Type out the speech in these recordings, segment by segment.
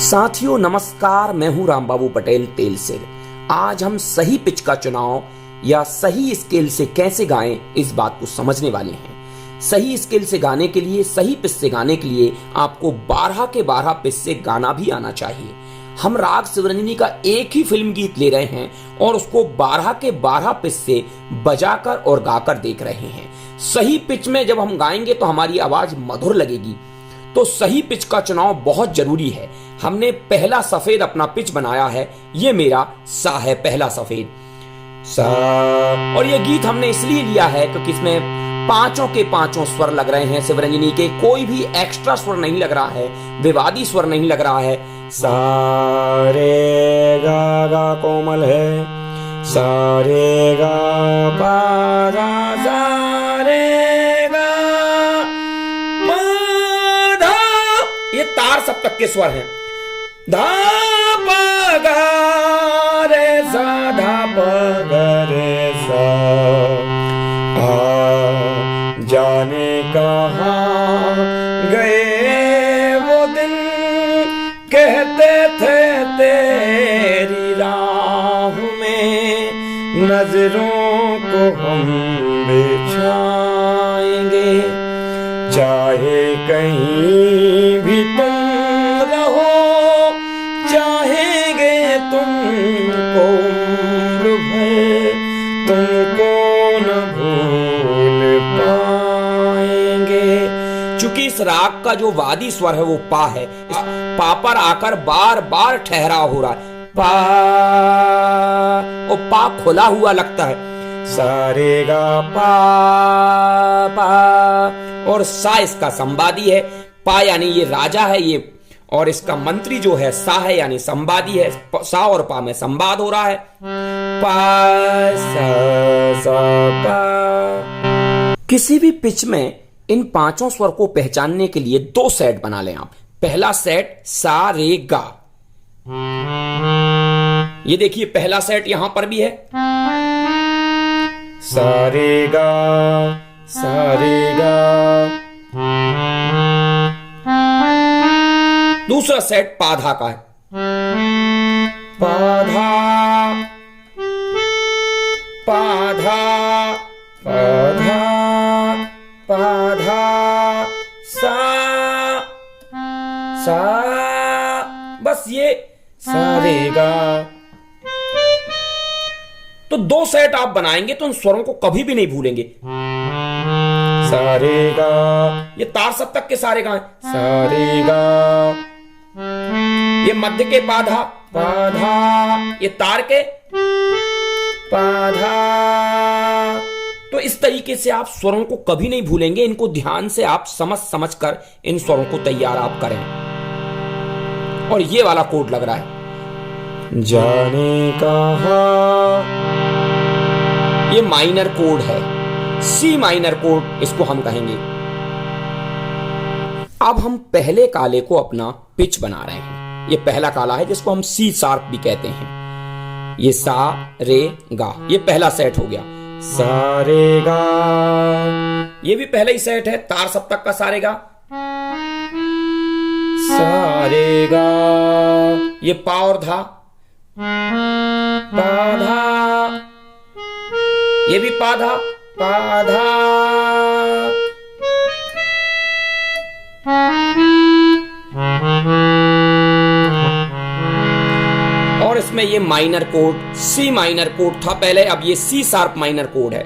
साथियों नमस्कार, मैं हूं रामबाबू पटेल तेल से। आज हम सही पिच का चुनाव या सही स्केल से कैसे गाएं इस बात को समझने वाले हैं। सही स्केल से गाने के लिए, सही पिच से गाने के लिए आपको 12 के 12 पिच से गाना भी आना चाहिए। हम राग शिवरंजनी का एक ही फिल्म गीत ले रहे हैं और उसको 12 के 12 पिच से बजाकर और गाकर देख रहे हैं। सही पिच में जब हम गाएंगे तो हमारी आवाज मधुर लगेगी, तो सही पिच का चुनाव बहुत जरूरी है। हमने पहला सफेद अपना पिच बनाया है, ये मेरा सा है, पहला सफेद सा। और ये गीत हमने इसलिए लिया है क्योंकि इसमें पांचों के पांचों स्वर लग रहे हैं शिवरंजनी के, कोई भी एक्स्ट्रा स्वर नहीं लग रहा है, विवादी स्वर नहीं लग रहा है। सा रे गा कोमल है, सा रे गा पा धा सा रे गा मा धा, ये तार सप्तक के स्वर हैं। धा पा गा रे सा, धा पा गा रे सा। जाने कहाँ गए वो दिन, कहते थे तेरी राह में नजरों को हम बिछाएंगे, चाहे कहीं भी तुम रहो, चाहेंगे तुमको उम्र भर, तुमको न भूल पाएंगे। चूंकि इस राग का जो वादी स्वर है वो पा है, इस पा पर आकर बार बार ठहराव हो रहा है। पा, और पा खुला हुआ लगता है। सा रे गा पा पा, और सा इसका संवादी है। पा यानी ये राजा है ये, और इसका मंत्री जो है सा है यानी संवादी है। सा और पा में संवाद हो रहा है। पा सा सा पा। किसी भी पिच में इन पांचों स्वर को पहचानने के लिए 2 सेट बना लें आप। पहला सेट सा रे गा, ये देखिए पहला सेट यहां पर भी है। सा रे गा, सा रे गा। दूसरा सेट पाधा का है। पाधा पाधा पाधा पाधा सा सा, बस ये सा रे गा। तो 2 सेट आप बनाएंगे तो उन स्वरों को कभी भी नहीं भूलेंगे। सा रे गा, ये तार सप्तक के सारे गा हैं। सा रे गा, ये मध्य के पाधा पाधा, ये तार के पाधा। तो इस तरीके से आप स्वरों को कभी नहीं भूलेंगे। इनको ध्यान से आप समझ समझ कर इन स्वरों को तैयार आप करें। और ये वाला कोड लग रहा है, जाने कहाँ, ये माइनर कोड है, सी माइनर कोड इसको हम कहेंगे। अब हम पहले काले को अपना पिच बना रहे हैं। ये पहला काला है जिसको हम सी शार्प भी कहते हैं। ये सा रे गा, ये पहला सेट हो गया। सा रे गा, ये भी पहला ही सेट है, तार सप्तक का सा रे गा। सा रे गा, ये पा और धा, पा धा, ये भी पा धा, पा धा। और इसमें ये minor code, C minor code था पहले, अब ये सी शार्प माइनर कोड है।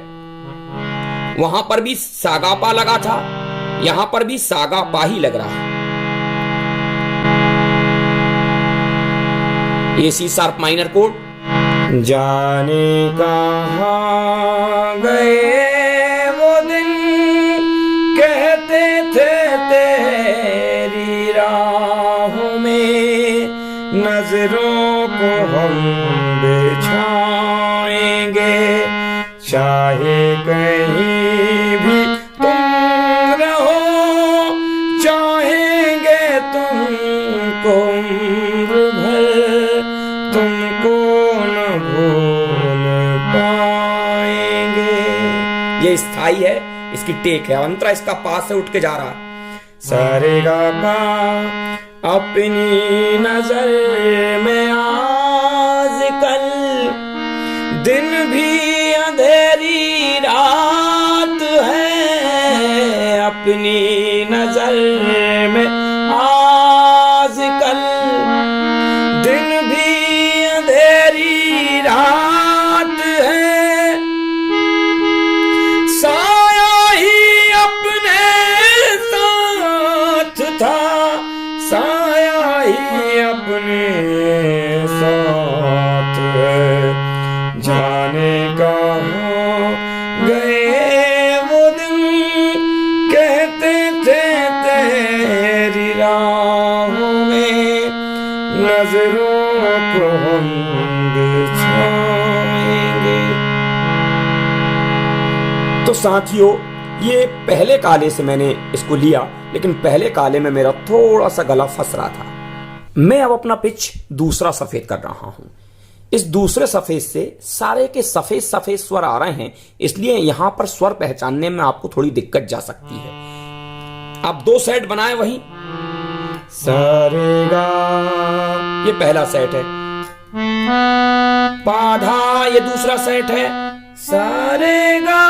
वहां पर भी सागा पा लगा था, यहां पर भी सागा पा ही लग रहा है। ये सी शार्प माइनर कोड। जाने कहाँ गए वो दिन, कहते थे तेरी राहों में नजरों को हम बिछाएंगे, चाहे कहीं भी तुम रहो, चाहेंगे तुमको उम्र भर, तुमको न भूल पाएंगे। ये स्थाई है, इसकी टेक है। अंतरा इसका पास से उठ के जा रहा है। सा रे गा पा अपनी नजर में आजकल दिन भी अंधेरी रात है। अपनी नजर में आजकल दिन भी अंधेरी रात है। साया ही अपने साथ था, साया ही अपने साथ है। जाने कहाँ गए वो दिन, कहते थे तेरी राहों में नजरों को हम बिछाएंगे। तो साथियों, ये पहले काले से मैंने इसको लिया, लेकिन पहले काले में मेरा थोड़ा सा गला फंस रहा था। मैं अब अपना पिच दूसरा सफेद कर रहा हूं। इस दूसरे सफेद से सारे के सफेद सफेद स्वर आ रहे हैं, इसलिए यहां पर स्वर पहचानने में आपको थोड़ी दिक्कत जा सकती है। आप 2 सेट बनाए वहीं, सारेगा ये पहला सेट है, पाधा ये दूसरा सेट है, सारेगा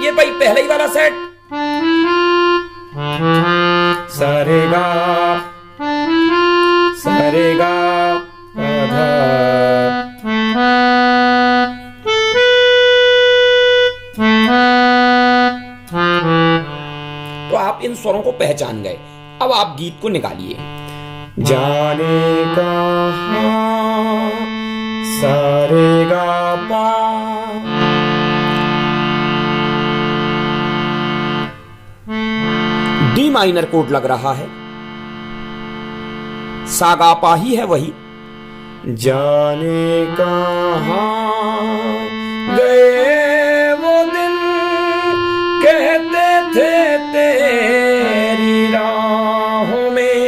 ये भाई पहला ही वाला सेट, सारेगा सारेगा पाधा। तो आप इन स्वरों को पहचान गए। अब आप गीत को निकालिए। जाने कहाँ सारेगा पा, डी माइनर कोड लग रहा है, सागापा ही है वही। जाने कहाँ गए वो दिन, कहते थे तेरी राहों में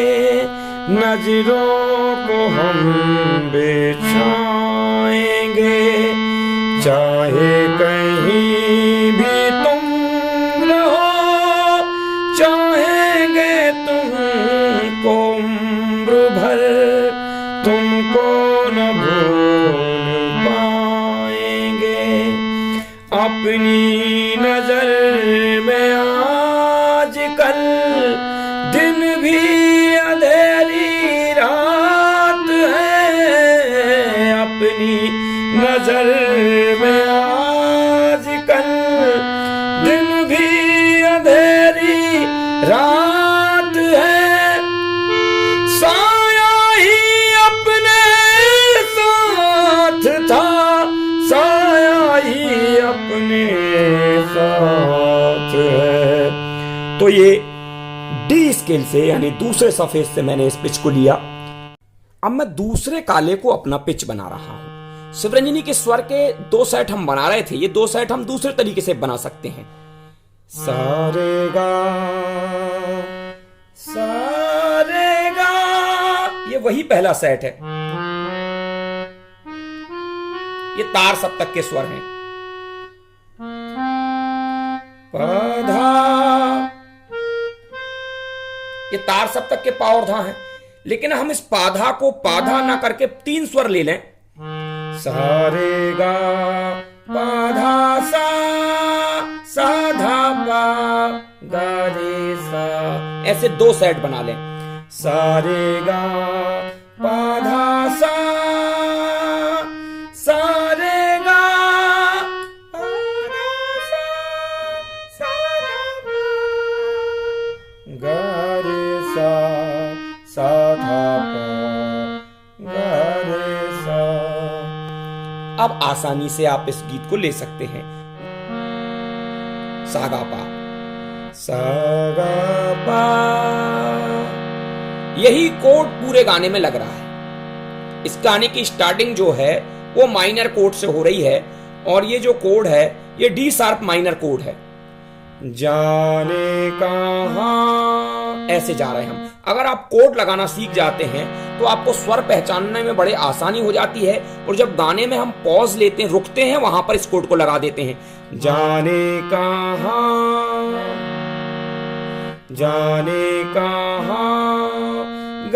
नजरों को हम बिछाएंगे। चाहे कहीं भी तुम रहो, चाहेंगे तुमको उम्र भर, तुमको न भूल पाएंगे। अपनी नजर में आजकल दिन भी अंधेरी रात है। अपनी नजर में आजकल दिन भी अंधेरी रात है। साया ही अपने साथ था, साया ही अपने साथ है। तो ये डी स्केल से यानी दूसरे सफेद से मैंने इस पिच को लिया। अब मैं दूसरे काले को अपना पिच बना रहा हूं। शिवरंजनी के स्वर के 2 सेट हम बना रहे थे, ये 2 सेट हम दूसरे तरीके से बना सकते हैं। सारेगा सारेगा ये वही पहला सेट है, ये तार सप्तक के स्वर हैं। पाधा ये तार सप्तक के पा और धा हैं, लेकिन हम इस पाधा को पाधा ना करके 3 स्वर ले लें। सारेगा पाधा सा, साधा पा गा रे सा, ऐसे 2 सेट बना लें। सारेगा पाधा सा, सारेगा पाधा सा, साधा पा गा रे सा, साधा पा गा रे सा। अब आसानी से आप इस गीत को ले सकते हैं। सागापा सागापा, यही कोड पूरे गाने में लग रहा है। इस गाने की स्टार्टिंग जो है वो माइनर कोड से हो रही है, और ये जो कोड है ये डी शार्प माइनर कोड है। जाने कहाँ ऐसे जा रहे हैं हम। अगर आप कोड लगाना सीख जाते हैं तो आपको स्वर पहचानने में बड़े आसानी हो जाती है, और जब गाने में हम पॉज लेते हैं, रुकते हैं, वहां पर इस कोड को लगा देते हैं। जाने कहाँ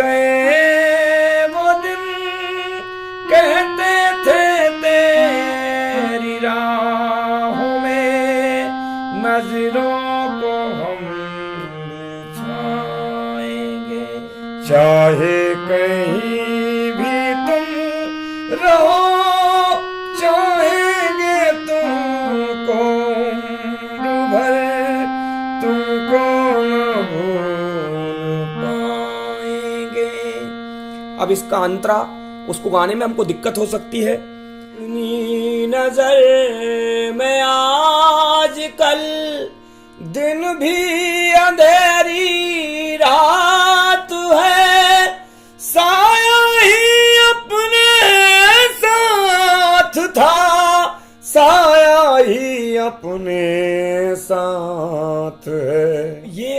गए वो दिन, कहते थे तेरी राहों में नजरों को हम बिछाएंगे। चाहे कहीं भी तुम रहो, चाहेंगे तुमको उम्र भर, तुमको न भूल पाएंगे। अब इसका अंतरा उसको गाने में हमको दिक्कत हो सकती है। अपनी नजर में आज कल दिन भी अंधेरी रात है, साया ही अपने साथ था, साया ही अपने साथ है। ये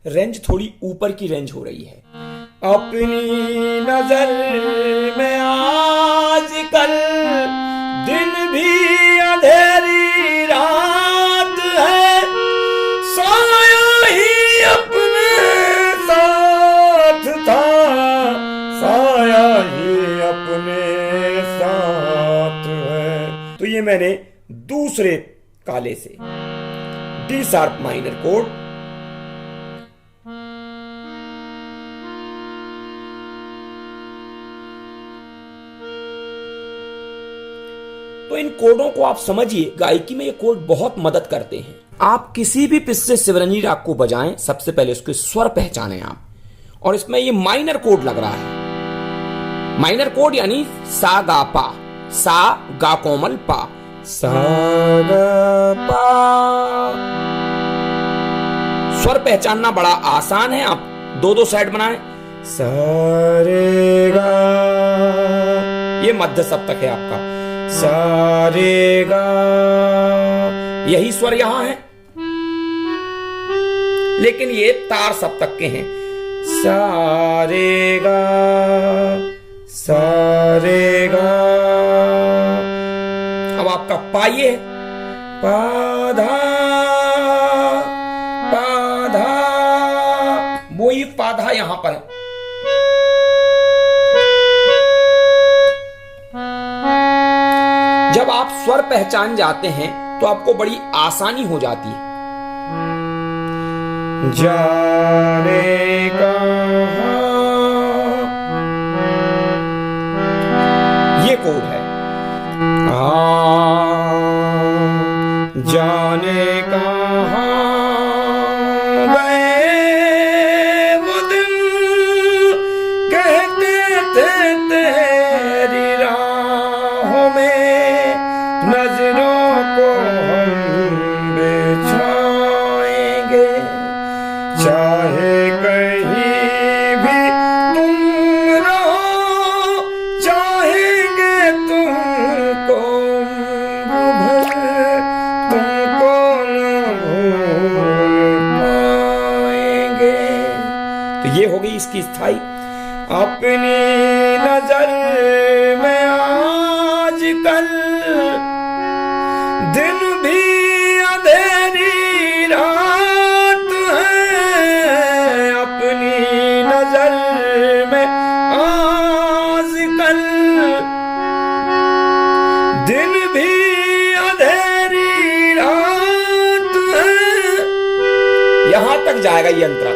रेंज थोड़ी ऊपर की रेंज हो रही है। अपनी नजर में आज कल दिन भी अंधेरी रात है, साया ही अपने साथ था, साया ही अपने साथ है। तो ये मैंने दूसरे काले से डी शार्प माइनर कोड, तो इन कोडों को आप समझिए। गायकी में ये कोड बहुत मदद करते हैं। आप किसी भी पिच से शिवरंजनी राग को बजाएं, सबसे पहले उसके स्वर पहचानें आप। और इसमें ये माइनर कोड लग रहा है। माइनर कोड यानी सा गा पा, सा गा कोमल पा, सा गा पा। स्वर पहचानना बड़ा आसान है। आप दो दो साइड बनाएं। सा रे गा, ये मध्य सप्तक है आपका। सा रे गा, यही स्वर यहां है, लेकिन ये तार सप्तक के हैं। सा रे गा, सा रे गा। अब आपका पा ये है, पाधा पाधा, वो ही पाधा यहां पर है। जब आप स्वर पहचान जाते हैं तो आपको बड़ी आसानी हो जाती है। जाने कहां, ये कोड है। जाने कहां गए वो दिन, कहते थे तेरी राहों में नजरों को हम बिछाएंगे। चाहे कहीं भी तुम रहो, चाहेंगे तुमको उम्र भर, तुमको न भूल पाएंगे। तो ये हो गई इसकी स्थाई। अपनी नजर में आज कल दिन भी अंधेरी रात है, अपनी नजर में आज कल दिन भी अंधेरी रात है। यहां तक जाएगा ये अंतरा।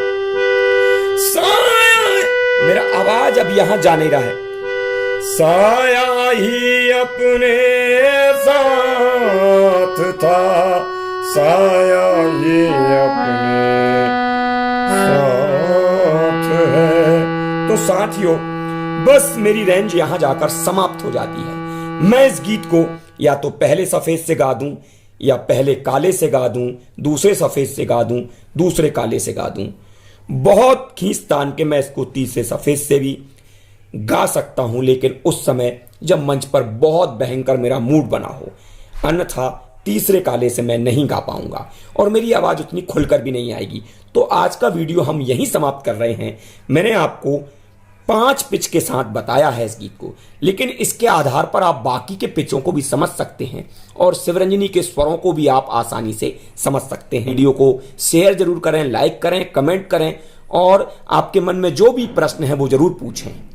मेरा आवाज अब यहां जा नहीं रहा है। साया ही अपने साथ था, साया ही अपने साथ है। तो साथियों, बस मेरी रेंज यहां जाकर समाप्त हो जाती है। मैं इस गीत को या तो पहले सफेद से गा दूं, या पहले काले से गा दूं, दूसरे सफेद से गा दूं, दूसरे काले से गा दूं। बहुत खींच तान के मैं इसको तीसरे सफेद से भी गा सकता हूं, लेकिन उस समय जब मंच पर बहुत भयंकर मेरा मूड बना हो, अन्यथा तीसरे काले से मैं नहीं गा पाऊंगा और मेरी आवाज उतनी खुलकर भी नहीं आएगी। तो आज का वीडियो हम यहीं समाप्त कर रहे हैं। मैंने आपको 5 पिच के साथ बताया है इस गीत को, लेकिन इसके आधार पर आप बाकी के पिचों को भी समझ सकते हैं और शिवरंजनी के स्वरों को भी आप आसानी से समझ सकते हैं। वीडियो को शेयर जरूर करें, लाइक करें, कमेंट करें और आपके मन में जो भी प्रश्न है वो जरूर पूछें।